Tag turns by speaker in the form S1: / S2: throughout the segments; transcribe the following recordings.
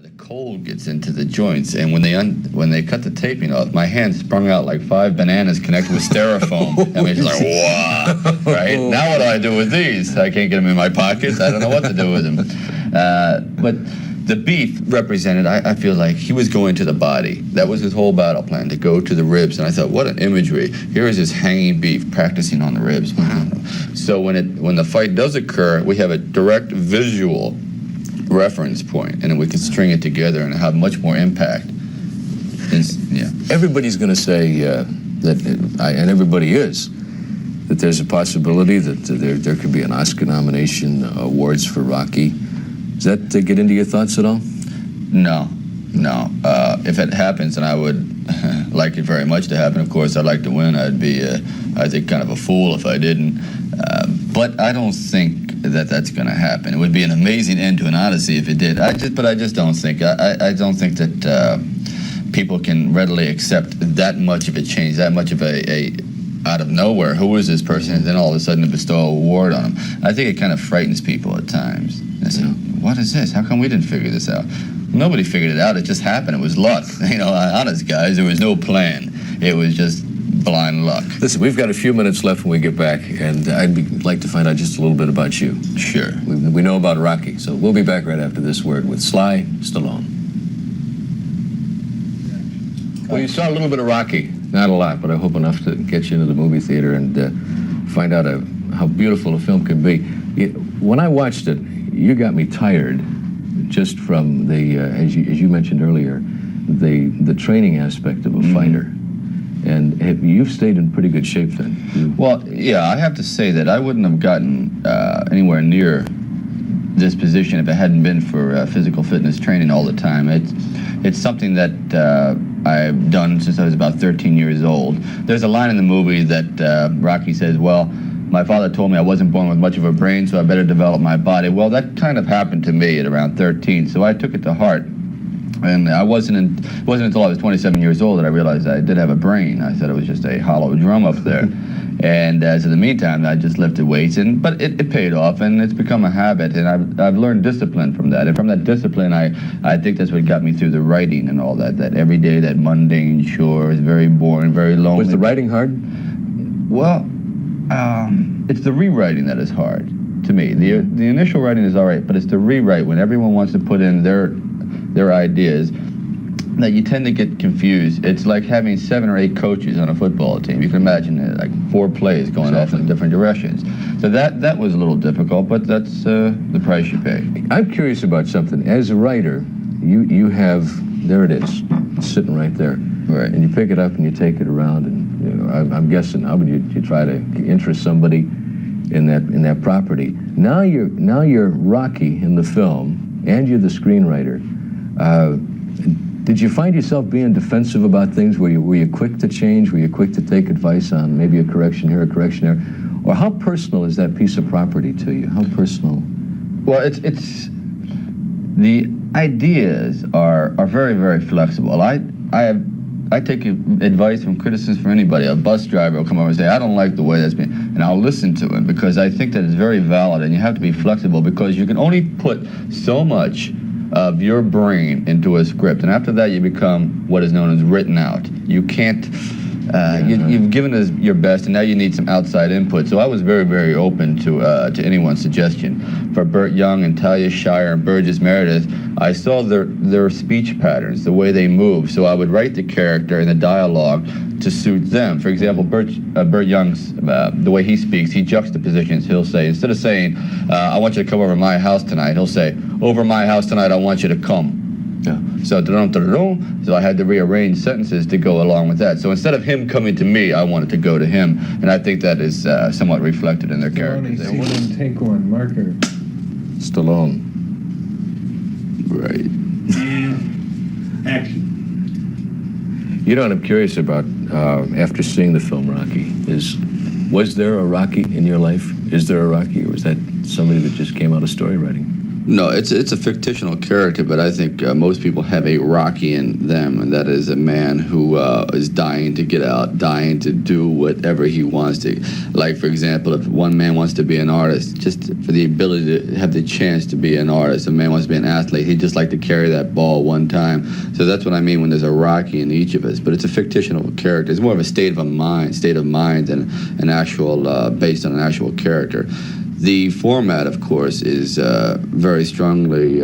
S1: The cold gets into the joints, and when they cut the taping off, my hand sprung out like 5 bananas connected with styrofoam. I mean, it's like, wow, right? Now what do I do with these? I can't get them in my pockets. I don't know what to do with them. But the beef represented, I feel like he was going to the body. That was his whole battle plan, to go to the ribs. And I thought, what an imagery. Here is this hanging beef practicing on the ribs. Wow. So when the fight does occur, we have a direct visual reference point, and then we can string it together and have much more impact. Yeah.
S2: Everybody's going to say and everybody is, that there's a possibility that there could be an Oscar nomination, awards for Rocky. Does that get into your thoughts at all?
S1: No. If it happens, and I would like it very much to happen, of course, I'd like to win. I'd be, I think, kind of a fool if I didn't. But I don't think that that's going to happen. It would be an amazing end to an Odyssey if it did. But I just don't think. I don't think that people can readily accept that much of a change, that much of a out of nowhere. Who is this person? And then all of a sudden bestow an award on them. I think it kind of frightens people at times. They say, "What is this? How come we didn't figure this out?" Nobody figured it out. It just happened. It was luck. You know, honest guys, there was no plan. It was just blind luck.
S2: Listen, we've got a few minutes left when we get back, and I'd like to find out just a little bit about you.
S1: Sure.
S2: We know about Rocky, so we'll be back right after this word with Sly Stallone. Well, you saw a little bit of Rocky. Not a lot, but I hope enough to get you into the movie theater and find out how beautiful a film can be. When I watched it, you got me tired just from the, as you mentioned earlier, the training aspect of a fighter. And you've stayed in pretty good shape then.
S1: Well, yeah, I have to say that I wouldn't have gotten anywhere near this position if it hadn't been for physical fitness training all the time. It's something that I've done since I was about 13 years old. There's a line in the movie that Rocky says, well, my father told me I wasn't born with much of a brain, so I better develop my body. Well, that kind of happened to me at around 13, so I took it to heart. And it wasn't until I was 27 years old that I realized I did have a brain. I thought it was just a hollow drum up there. And so in the meantime, I just lifted weights, but it paid off, and it's become a habit, and I've learned discipline from that. And from that discipline, I think that's what got me through the writing and all that every day, that mundane chore is very boring, very lonely.
S2: Was the writing hard?
S1: Well, it's the rewriting that is hard to me. The initial writing is all right, but it's the rewrite when everyone wants to put in their ideas that you tend to get confused. It's like having 7 or 8 coaches on a football team. You can imagine it, like 4 plays going off in different directions. So that was a little difficult, but that's the price you pay.
S2: I'm curious about something. As a writer, you have, there it is, it's sitting right there.
S1: Right.
S2: And you pick it up and you take it around, and I'm guessing, how would you try to interest somebody in that property? Now you're Rocky in the film, and you're the screenwriter. Did you find yourself being defensive about things? Were you quick to change? Were you quick to take advice on maybe a correction here, a correction there? Or how personal is that piece of property to you? How personal?
S1: Well, it's the ideas are very, very flexible. I take advice from criticisms from anybody. A bus driver will come over and say, I don't like the way that's been, and I'll listen to him because I think that it's very valid, and you have to be flexible because you can only put so much of your brain into a script, and after that you become what is known as written out. You can't, you've given us your best, and now you need some outside input. So I was very, very open to anyone's suggestion. For Burt Young and Talia Shire and Burgess Meredith, I saw their speech patterns, the way they move, so I would write the character and the dialogue to suit them. For example, Burt Young's, the way he speaks, he juxtapositions. He'll say, instead of saying, I want you to come over to my house tonight, he'll say, over my house tonight, I want you to come.
S2: Yeah.
S1: So I had to rearrange sentences to go along with that. So instead of him coming to me, I wanted to go to him, and I think that is somewhat reflected in their characters.
S3: They wouldn't take one, marker.
S2: Stallone.
S1: Right.
S3: And action.
S2: You know what I'm curious about, after seeing the film Rocky, was there a Rocky in your life? Is there a Rocky, or was that somebody that just came out of story writing?
S1: No, it's a fictional character, but I think most people have a Rocky in them, and that is a man who is dying to get out, dying to do whatever he wants to. Like, for example, if one man wants to be an artist, just for the ability to have the chance to be an artist, a man wants to be an athlete, he'd just like to carry that ball one time. So that's what I mean when there's a Rocky in each of us. But it's a fictional character. It's more of a state of mind than an actual, based on an actual character. The format, of course, is very strongly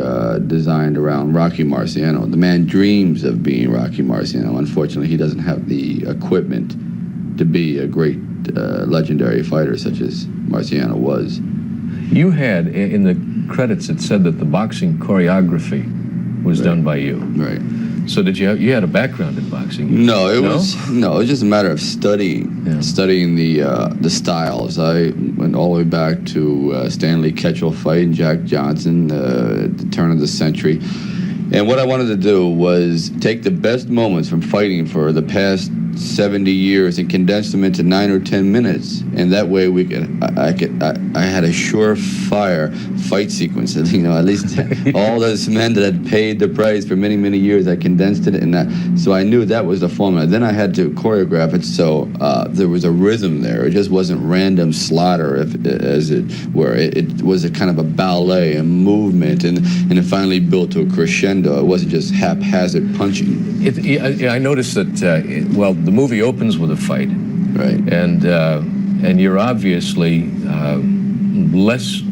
S1: designed around Rocky Marciano. The man dreams of being Rocky Marciano. Unfortunately, he doesn't have the equipment to be a great legendary fighter such as Marciano was.
S2: You had, in the credits, it said that the boxing choreography was done by you.
S1: Right.
S2: So did you had a background in boxing?
S1: No, it was just a matter of studying the styles. I went all the way back to Stanley Ketchel fight and Jack Johnson at the turn of the century. And what I wanted to do was take the best moments from fighting for the past 70 years and condense them into 9 or 10 minutes, and that way I had a surefire fight sequence. At least all those men that had paid the price for many, many years, I condensed it, so I knew that was the formula. Then I had to choreograph it so there was a rhythm there. It just wasn't random slaughter, as it were. It was a kind of a ballet, a movement, and it finally built to a crescendo. It wasn't just haphazard punching.
S2: I noticed that, the movie opens with a fight.
S1: Right.
S2: And you're obviously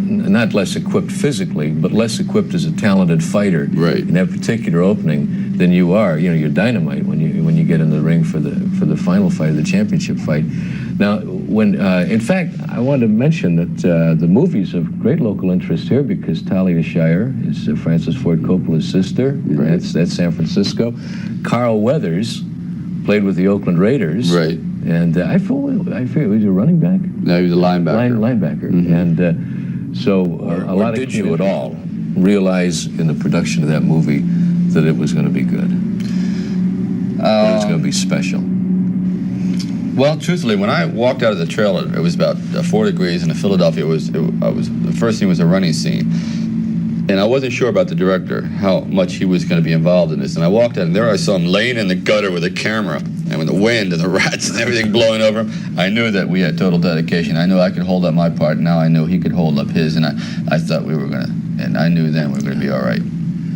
S2: not less equipped physically, but less equipped as a talented fighter in that particular opening than you are. You're dynamite when you get in the ring for the final fight, the championship fight. Now, in fact, I wanted to mention that the movie's of great local interest here because Talia Shire is Francis Ford Coppola's sister.
S1: Right.
S2: That's San Francisco. Carl Weathers played with the Oakland Raiders.
S1: Right.
S2: And I feel was he a running back?
S1: No, he was a linebacker.
S2: Linebacker.
S1: Mm-hmm.
S2: And so a lot
S1: did
S2: of
S1: you at all
S2: realize in the production of that movie that it was going to be good? That it was going to be special?
S1: Well, truthfully, when I walked out of the trailer, it was about 4 degrees, and in Philadelphia, the first scene was a running scene. And I wasn't sure about the director, how much he was going to be involved in this. And I walked out, and there I saw him laying in the gutter with a camera, and with the wind and the rats and everything blowing over him. I knew that we had total dedication. I knew I could hold up my part, and now I knew he could hold up his, and I thought we were going to, and I knew then we were going to be all right.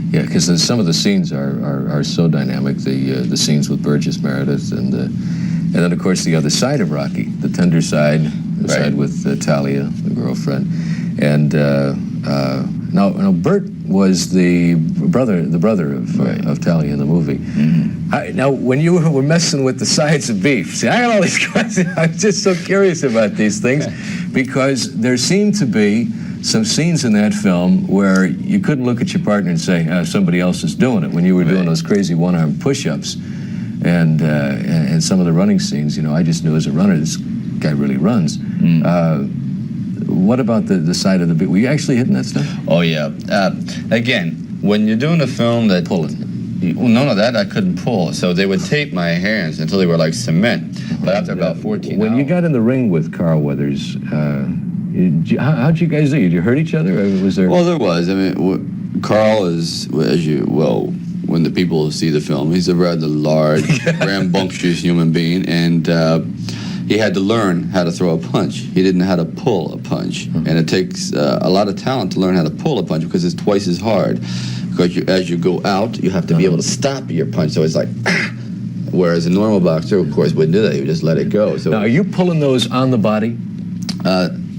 S2: Yeah, because some of the scenes are so dynamic, the scenes with Burgess Meredith, and then, of course, the other side of Rocky, the tender side, the side with Talia, the girlfriend. And now Burt was the brother of Talia in the movie. Mm-hmm. Now, when you were messing with the sides of beef, see, I got all these questions. I'm just so curious about these things because there seemed to be some scenes in that film where you couldn't look at your partner and say, somebody else is doing it, when you were doing those crazy one-arm push-ups and some of the running scenes. I just knew as a runner, this guy really runs. What about the side of the beat? Were you actually hitting that stuff?
S1: Oh, yeah. Again, when you're doing a film that...
S2: Pulling.
S1: Well, none of that I couldn't pull. So they would tape my hands until they were like cement. But after about 14
S2: When you got in the ring with Carl Weathers, how'd you guys do? Did you hurt each other? Or was there...
S1: Well, there was. I mean, Carl is, when the people see the film, he's a rather large, rambunctious human being, and he had to learn how to throw a punch. He didn't know how to pull a punch, and it takes a lot of talent to learn how to pull a punch because it's twice as hard. Because as you go out, you have to be able to stop your punch, so it's like, whereas a normal boxer, of course, wouldn't do that. He would just let it go. So
S2: now, are you pulling those on the body?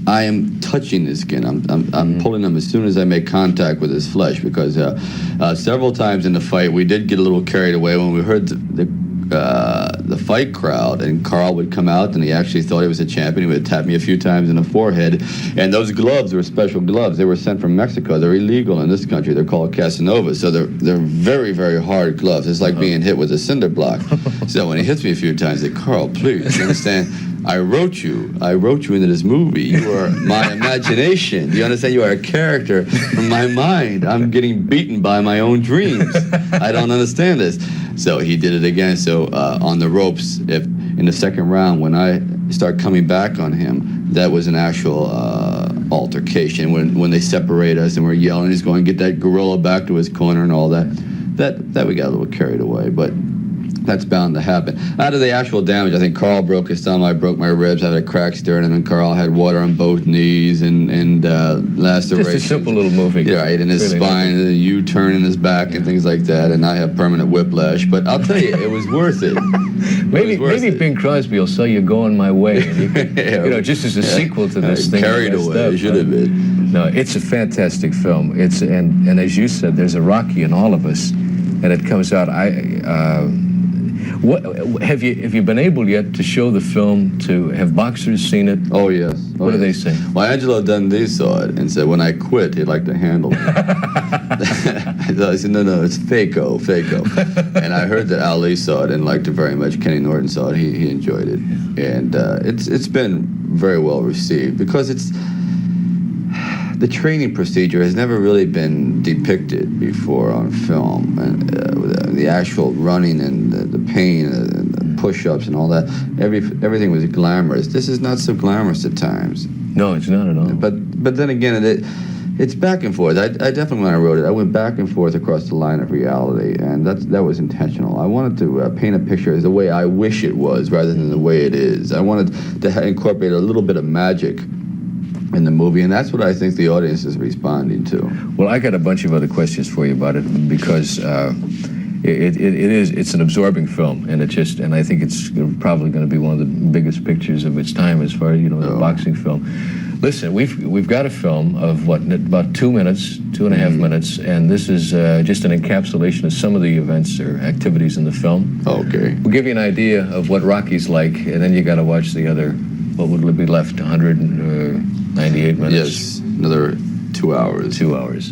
S1: I am touching his skin. I'm pulling him as soon as I make contact with his flesh, because several times in the fight we did get a little carried away when we heard the fight crowd, and Carl would come out and he actually thought he was a champion. He would tap me a few times in the forehead, and those gloves were special gloves. They were sent from Mexico. They're illegal in this country. They're called Casanovas, so they're very, very hard gloves. It's like being hit with a cinder block. So when he hits me a few times, I say, Carl, please, you understand? I wrote you into this movie. You are my imagination. Do you understand? You are a character from my mind. I'm getting beaten by my own dreams. I don't understand this. So he did it again. So on the ropes, if in the second round, when I start coming back on him, that was an actual altercation when they separate us and we're yelling. He's going to get that gorilla back to his corner and all that. That we got a little carried away, but that's bound to happen. Out of the actual damage, I think Carl broke his thumb, I broke my ribs, I had a cracked sternum, and Carl had water on both knees and lacerations.
S2: Just a simple little movie.
S1: Yeah, right, in his
S2: really
S1: spine, and a U-turn in his back, and things like that, and I have permanent whiplash. But I'll tell you, it was worth it.
S2: Maybe Bing Crosby will sell You Going My Way. You know, just as a sequel to this thing.
S1: Carried away, should have been.
S2: No, it's a fantastic film. It's and as you said, there's a Rocky in all of us, and it comes out. What have you been able yet to show the film to have boxers seen it?
S1: Oh yes.
S2: What do they say?
S1: Well, Angelo Dundee saw it and said, when I quit, he'd like to handle me. I said, no, it's Faco. And I heard that Ali saw it and liked it very much. Kenny Norton saw it. He enjoyed it, and it's been very well received because it's. The training procedure has never really been depicted before on film, and the actual running and the pain and the push-ups and all that. Everything was glamorous. This is not so glamorous at times.
S2: No, it's not at all.
S1: But then again, it's back and forth. I definitely, when I wrote it, I went back and forth across the line of reality, and that was intentional. I wanted to paint a picture as the way I wish it was, rather than the way it is. I wanted to incorporate a little bit of magic in the movie, and that's what I think the audience is responding to.
S2: Well, I got a bunch of other questions for you about it because it's an absorbing film, and I think it's probably going to be one of the biggest pictures of its time as far as the boxing film. Listen, we've got a film of about 2 minutes, 2.5 minutes, and this is just an encapsulation of some of the events or activities in the film.
S1: Okay.
S2: We'll give you an idea of what Rocky's like, and then you got to watch the other. What would be left? 198 minutes.
S1: Yes, another 2 hours.
S2: 2 hours.